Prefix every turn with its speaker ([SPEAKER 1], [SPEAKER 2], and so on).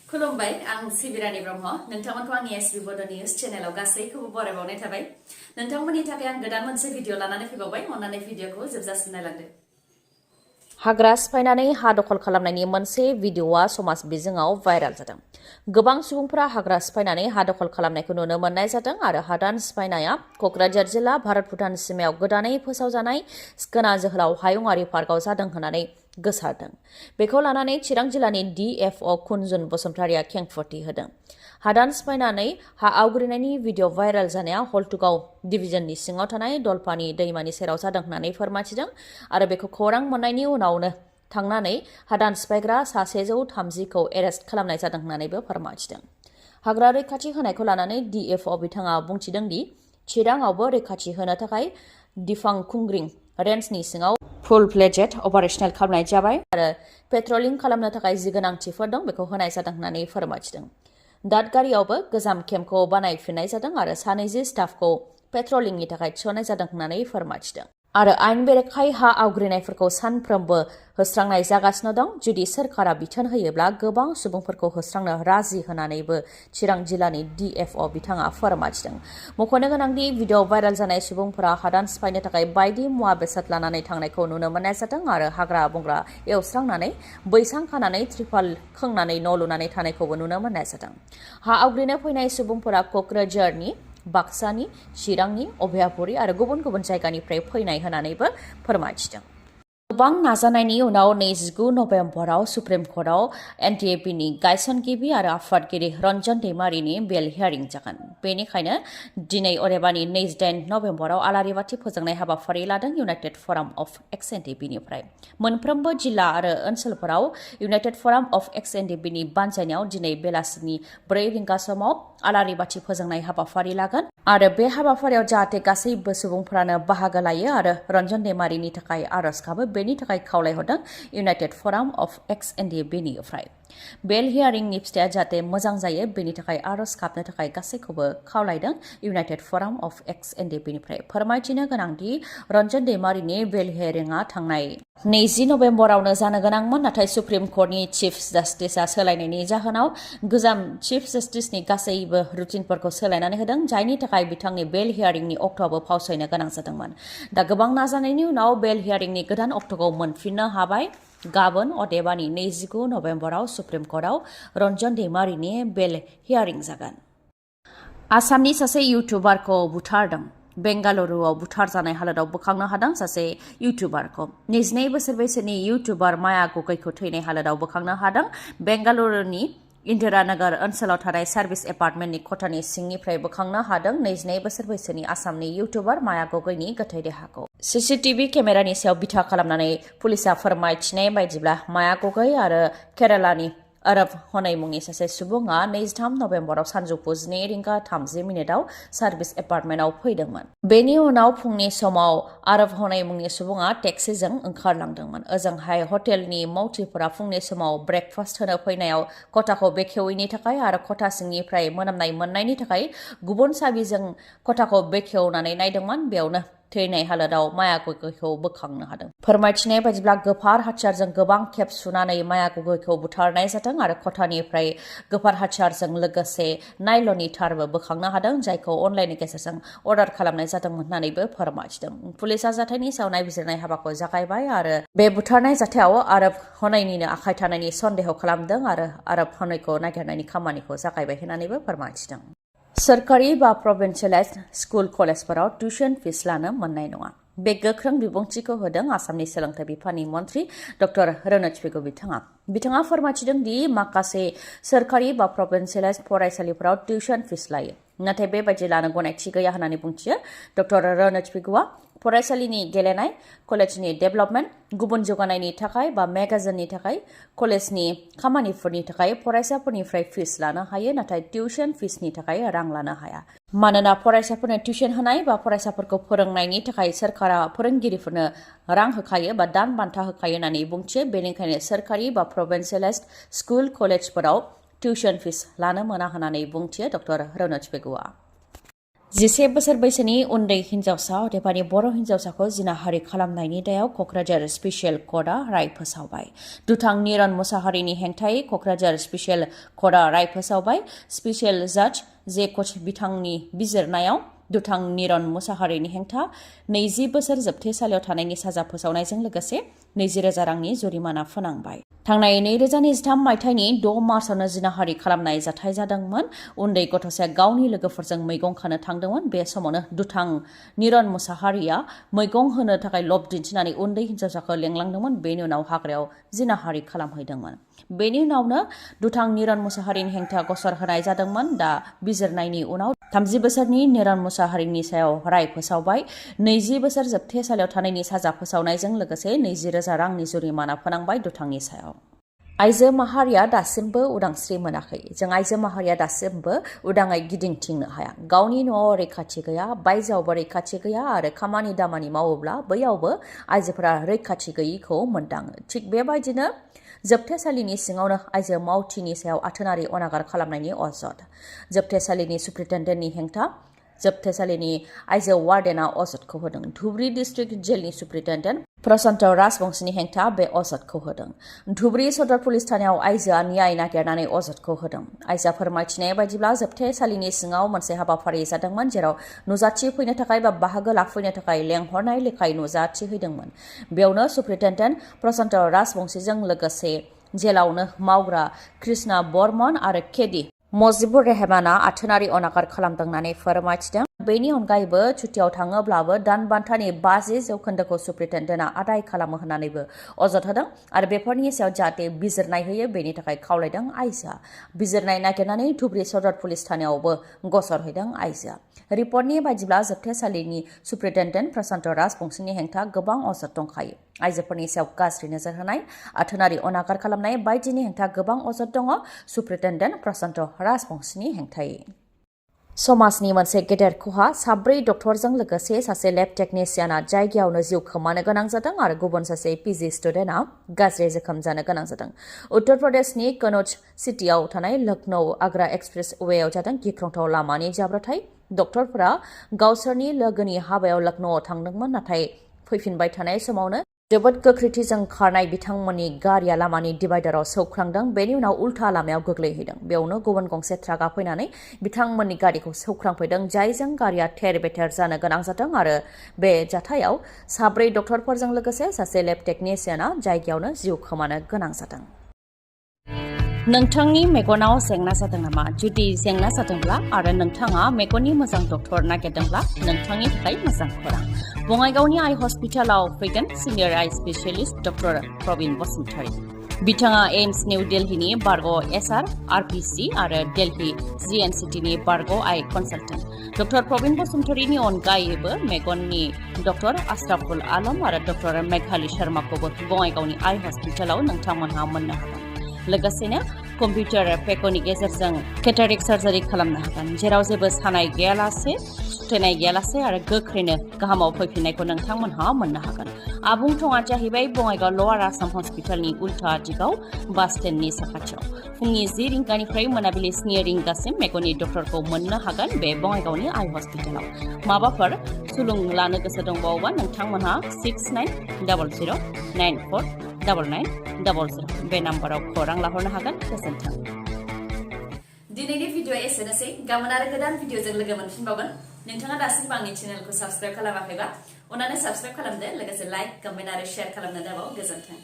[SPEAKER 1] खुलुमबाय आं सिबि रानि ब्रह्म नोंथांमोनखौ आंनि एसबि बड' निउज चेनेलाव गासैखौबो बरायबावनाय थाबाय नोंथांमोननि थाखाय आं गोदान मोनसे भिडिअ लानानै फैबावबाय अन्नानै भिडिअखौ जोबजासिम नायलांदो हाग्रा सिफायनानै हा दखल खालामनायनि मोनसे भिडिअआ समाज बिजोङाव भाइराल जादों गोबां सुबुंफोरा हाग्रा सिफायनानै हा दखल खालामनायखौ नुनो मोननाय जादों आरो हादान सिफायनाया क'क्राझार जिल्ला भारत भुटान सीमायाव गोदानै फोसावजानाय सिखोना जोहोलाव हायुङारि पार्कआव जादों होननानै गोसारदों बेखौ लानानै चिरां जिल्लानि DFO कुनजुन बसुमतारिया खेंफोरथि होदों हादान सिफायनानै हा आवग्रिनायनि भिडिअ भाइराल जानाया हल्टुगाव डिभिजननि सिङाव थानाय दलपानि दैमानि सेराव जादों होननानै फोरमायथिदों आरो बेखौ खौरां मोननायनि उनावनो थांनानै हादान सिफायग्रा सा 130खौ एरेस्ट खालामनाय जादों होननानैबो फोरमायथिदों हाग्रा रैखाथि होनायखौ लानानै DFO बिथाङा बुंथिदों दि चिराङावबो रैखाथि होनो थाखाय दिफां खुंग्रिं रेन्जनि सिङाव फुल फ्लेजेड अपारेशनेल खालामनाय जाबाय आरो पेट्रलिं खालामनो थाखाय जि गोनांथिफोर दं बेखौ होनाय जादों होननानै फोरमायथिदों दादगारियावबो गोजाम केम्पखौ बानायफिननाय जादों आरो 2 स्टाफखौ पेट्रलिंनि थाखाय थिसननाय जादों होननानै फोरमायथिदों आरो आयेन बेरेखायै हा आवग्रिनायफोरखौ सानफ्रोमबो होस्रांनाय जागासिनो दं जुदि सोरखारा बिथोन होयोब्ला गोबां सुबुंफोरखौ होस्रांनो राजि होनानैबो चिरां जिल्लानि DFO बिथाङा फोरमायथिदों मख'नो गोनांदि भिडिअ भाइराल जानाय सुबुंफोरा हादान सिफायनो थाखाय बायदि मुवा बेसाद लानानै थांनायखौ नुनो मोननाय जादों आरो हाग्रा बंग्रा एवस्रांनानै बैसां खानानै त्रिपाल खोंनानै न' लुनानै थानायखौबो नुनो मोननाय जादों हा आवग्रिनो फैनाय सुबुंफोरा क'क्राझारनि बाक्सानि चिरांनि अभयापुरी आरो गुबुन गुबुन जायगानिफ्राय फैनाय होननानैबो फोरमायथिदों गोबां नाजानायनि उनाव 29 नभेम्बराव सुप्रिम कर्टआव NTAPनि गायसनगिरि आरो आफादगिरि रन्जन दैमारिनि बेल हियारिं जागोन बेनिखायनो दिनै अदेबानि 28 नभेम्बराव आलारि बाथि फोजोंनाय हाबाफारि लादों इउनाइटेड फराम अफ एक्स NTAPनिफ्राय मोनफ्रोमबो जिल्ला आरो ओनसोलफोराव इउनाइटेड फराम अफ एक्स NTAPनि बानजायनायाव दिनै बेलासिनि 4 रिंगा समाव आलारि बाथि फोजोंनाय हाबाफारि लागोन आरो बे हाबाफारियाव जाहाथे गासैबो सुबुंफोरानो बाहागो लायो आरो रन्जन दैमारिनि थाखाय आरज गाबो बेनि थाखाय खावलायहरदों इउनाइटेड फराम अफ एक्स NTAPनिफ्राय बेल हियारिंनि फिथाइया जाहाथे मोजां जायो बेनि थाखाय आरज गाबनो थाखाय गासैखौबो खावलायदों इउनाइटेड फराम अफ एक्स NTAPनिफ्राय फोरमायथिनो गोनांदि रन्जन दैमारिनि बेल हियारिंआ थांनाय 20 नभेम्बरावनो जानो गोनांमोन नाथाय सुप्रिम कर्टनि चिफ जास्टिसआ सोलायनायनि जाहोनाव गोजाम चिफ जास्टिसनि गासैबो रुटिनफोरखौ सोलायनानै होदों जायनि थाखाय बिथांनि बेल हियारिंनि अक्ट'आबो फावसायनो गोनां जादोंमोन दा गोबां नाजानायनि उनाव बेल हियारिंनि गोदान अक्ट'खौ मोनफिननो हाबाय गाबोन अदेबानि 29 नभेम्बराव सुप्रिम कर्टआव रन्जन दैमारिनि बेल हियारिं जागोन आसामनि सासे इउटुबारखौ बुथारदों बेंगालुरुआव बुथारजानाय हालोदाव बोखांनो हादों सासे इउटुबारखौ 22 बोसोर बैसोनि इउटुबार माया गगैखौ थैनाय हालोदाव बोखांनो हादों बेंगालुरुनि इन्दिरानगर ओनसोलाव थानाय सार्भिस एपार्टमेन्टनि खथानि सिंनिफ्राय बोखांनो हादों 22 बोसोर बैसोनि आसामनि इउटुबार माया गगैनि गोथै देहाखौ CCTV केमेरानि सायाव बिथा खालामनानै पुलिसआ फोरमायथिनाय बायदिब्ला माया गगै आरो केरालानि अरब हनै मुंनि सासे सुबुङा 23 नभेम्बराव सानजौफु 2:30 सार्भिस एपार्टमेन्टआव फैदोंमोन बेनि उनाव फुंनि समाव अरब हनै मुंनि सुबुङा टेक्सिजों ओंखारलांदोंमोन ओजोंहाय हटेलनि मावथिफोरा फुंनि समाव ब्रेकफास्ट होनो फैनायाव खथाखौ बेखेवैनि थाखाय आरो खथा सिंनिफ्राय मोनामनाय मोननायनि थाखाय गुबुन साबिजों खथाखौ बेखेवनानै नायदोंमोन बेयावनो थैनाय हालोदाव माया गगैखौ बोखांनो हादों फोरमायथिनाय बायदिब्ला गोफार हाथियारजों गोबां खेब सुनानै माया गगैखौ बुथारनाय जादों आरो खथानिफ्राय गोफार हाथियारजों लोगोसे नायलननि थारबो बोखांनो हादों जायखौ अनलाइननि गेजेरजों अर्डार खालामनाय जादोंमोन होननानैबो फोरमायथिदों पुलिसआ जाथायनि सायाव नायबिजिरनाय हाबाखौ जागायबाय आरो बे बुथारनाय जाथायाव अरब हनैनिनो आखाय थानायनि सन्देह खालामदों आरो अरब हनैखौ नागिरनायनि खामानिखौ जागायबाय होननानैबो फोरमायथिदों सोरखारि बा प्रभिन्सियेलाइज स्कुल कलेजफोराव टिउसन फिस लानो मोननाय नङा बे गोख्रों बिबुंथिखौ होदों आसामनि सोलोंथाइ बिफाननि मन्थ्रि डक्टर रनज पेगु बिथाङा फोरमायथिदों दि माखासे सोरखारि बा प्रभिन्सियेलाइज फरायसालिफोराव टिउसन फिस लायो नाथाय बेबायदि लानो गनायथि गैया होननानै बुंथियो डक्टर रनज पेगुआ फरायसालिनि गेलेनाय कलेजनि डेभेलपमेन्ट गुबुन जौगानायनि थाखाय बा मेगाजिननि थाखाय कलेजनि खामानिफोरनि थाखाय फरायसाफोरनिफ्राय फिस लानो हायो नाथाय टिउसन फिसनि थाखाय रां लानो हाया मानोना फरायसाफोरनो टिउसन होनाय बा फरायसाफोरखौ फोरोंनायनि थाखाय सोरखारा फोरोंगिरिफोरनो रां होखायो बा दान बान्था होखायो होननानै बुंथियो बेनिखायनो सोरखारि बा प्रभिन्सियेलाइज स्कुल कलेजफोराव टिउसन फिस लानो मोना होननानै बुंथियो डक्टर रनज पेगुआ 11 बोसोर बैसोनि उन्दै हिनजावसा अदेबानि बर' हिनजावसाखौ जिनाहारि खालामनायनि दायाव क'क्राझार स्पेसियेल कर्टआ राय फोसावबाय। दुथां निरन मुसाहारिनि हेंथायै क'क्राझार स्पेसियेल कर्टआ राय फोसावबाय। स्पेसियेल जाज जे कच बिथांनि बिजिरनायाव दुथां निरन मुसाहारिनि हेंथा 20 बोसोर जोबथेसालियाव थानायनि साजा फोसावनायजों लोगोसे 20,000 रांनि जुरिमाना फोनांबाय। थांनाय 2023 मायथाइनि 6 मार्चआवनो जिनाहारि खालामनाय जाथाय जादोंमोन। उन्दै गथ'साया गावनि लोगोफोरजों मैगं खानो थांदोंमोन। बे समावनो दुथां निरन मुसाहारिया मैगं होनो थाखाय लब दिन्थिनानै उन्दै हिनजावसाखौ लेंलांदोंमन। बेनि उनाव हाग्रायाव जिनाहारि खालामहैदोंमोन। बेनि उनावनो दुथां निरन मुसाहारिनि हेंथा गसर होनाय जादोंमोन। दा बिजिरनायनि उनाव 30 बोसोरनि निरन मुसाहारिनि सायाव राय फोसावबाय। 20 बोसोर जोबथेसालियाव थानायनि साजा फोसावनायजों लोगोसे 20,000 रांनि जुरिमाना फोनांबाय दुथांनि सायाव। आइजो माहारिया दासिमबो उदांस्रि मोनाखै। जों आइजो माहारिया दासिमबो उदाङै गिदिंथिंनो हाया। गावनि न'आव रैखाथि गैया, बायजोआवबो रैखाथि गैया आरो खामानि दामानि मावोब्ला बैयावबो आइजोफोरा रैखाथि गैयिखौ मोनदाङो। थिग बेबायदिनो जोबथेसालिनि सिङावनो आइजो मावथिनि सायाव आथोनारि अनागार खालामनायनि अजद। जोबथेसालिनि सुप्रिटेन्डेन्टनि हेंथा। जोबथेसालिनि आइजो वार्डेना अजदखौ होदों। धुबरी डिस्ट्रिक्ट जेलनि सुप्रिटेन्डेन्ट प्रशान्त राजबंशीनि हेंथा बे अजदखौ होदों। धुबरी सदर पुलिस थानायाव आइजोआ न्याय नागिरनानै अजदखौ होदों। आइजोआ फोरमायथिनाय बायदिब्ला जोबथेसालिनि सिङाव मोनसे हाबाफारि जादोंमोन जेराव नुजाथि फैनो थाखाय बा बाहागो लाफैनो थाखाय लेंहरनाय लेखायै नुजाथि हैदोंमोन। बेयावनो सुप्रिटेन्डेन्ट प्रशान्त राजबंशीजों लोगोसे जेलावनो मावग्रा कृष्णा बर्मन आरो केडि मजिबुर रेहमाना आथोनारि अनागार खालामदों होननानै फोरमायथिदों। बेनि अनगायैबो छुट्टियाव थाङोब्लाबो दान बान्थानि 50% सुप्रिटेन्डेन्टआ आदाय खालामो होननानैबो अजद होदों आरो बेफोरनि सायाव जाहाथे बिजिरनाय होयो बेनि थाखाय खावलायदों आइजोआ। बिजिरनाय नागिरनानै धुबरी सदर पुलिस थानायावबो गसर हैदों आइजोआ। रिपर्टनि बायदिब्ला जोबथेसालिनि सुप्रिटेन्डेन्ट प्रशान्त राजबंशीनि हेंथा गोबां अजद दंखायो। आइजोफोरनि सायाव गाज्रि नोजोर होनाय, आथोनारि अनागार खालामनाय बायदिनि हेंथा गोबां अजद दङ सुप्रिटेन्डेन्ट प्रशान्त राजबंशीनि हेंथायै। समाजनि मोनसे गेदेर खहा। 4 डक्टरजों लोगोसे सासे लेब टेकनिशियाना जायगायावनो जिउ खोमानो गोनां जादों आरो गुबुन सासे पिजि स्टुडेन्टआ गाज्रि जोखोम जानो गोनां जादों। उत्तर प्रदेशनि कनौज सिटियाव थानाय लखनौ आग्रा एक्सप्रेस वेयाव जादों गिख्रंथाव लामानि जाब्रबथाय। डक्टरफोरा गावसोरनि लोगोनि हाबायाव लखनौआव थांदोंमोन, नाथाय फैफिनबाय थानाय समावनो जोबोद गोख्रैथिजों खारनाय बिथांमोननि गारिया लामानि डिभाइडाराव सौख्रांदों। बेनि उनाव उल्था लामायाव गोग्लैहैदों। बेयावनो गुबुन गंसे ट्राकआ फैनानै बिथांमोननि गारिखौ सौख्रांफैदों, जायजों गारिया थेर बेथेर जानो गोनां जादों आरो बे जाथायाव 4 डक्टरफोरजों लोगोसे सासे लेब टेकनिशियाना जायगायावनो जिउ खोमानो गोनां जादों। नोंथांनि मेगनाव जेंना जादों नामा? जुदि जेंना जादोंब्ला आरो नोंथाङा मेगननि मोजां डक्टर नागिरदोंब्ला नोंथांनि थाखाय मोजां खौरां। बङाइगावनि आइ हस्पिटालाव फैगोन सिनियर आइ स्पेशलिस्ट डक्टर प्रबिन बसुमतारी। बिथाङा एम्स निउ दिल्लीनि बारग' एसआर आरपिसि आरो दिल्ली जिएनसिटिनि बारग' आइ कनसालटेन्ट। डक्टर प्रबिन बसुमतारीनि अनगायैबो मेगननि डक्टर आशराफुल आलम आरो डक्टर मेघाली शर्माखौबो बङाइगावनि आइ हस्पिटालाव नोंथांमोनहा मोननो हागोन। लोगोसेनो कम्पिउटार पेकनि गेजेरजों केटारेक्ट सार्जारि खालामनो हागोन, जेराव जेबो सानाय गैयालासे, सुथेनाय गैयालासे आरो गोख्रैनो गाहामाव फैफिननायखौ नोंथांमोनहा मोननो हागोन। आबुं थङा जाहैबाय बङाइगाव लवार आसाम हस्पिटालनि उल्था दिगाव बास स्टेन्डनि साखाथियाव। फुंनि 10 रिंगानिफ्राय मोनाबिलि 7 रिंगासिम मेगननि डक्टरखौ मोननो हागोन बे बङाइगावनि आइ हस्पिटालाव। माबाफोर सुलुं लानो गोसो दंबावोबा नोंथांमोनहा 6900949900 बे नाम्बाराव खौरां लाहरनो हागोन। गोजोन्थों। दिनैनि भिडिअ'आ एसेनोसै। गाबोन आरो गोदान भिडिअ'जों लोगो मोनफिनबावगोन। नोंथाङा दासिमबो आंनि चेनेलखौ साबस्क्राइब खालामाखैबा अन्नानै साबस्क्राइब खालामदो, लोगोसे लाइक, कमेन्ट आरो शेयार खालामनो दाबाव। गोजोन्थों।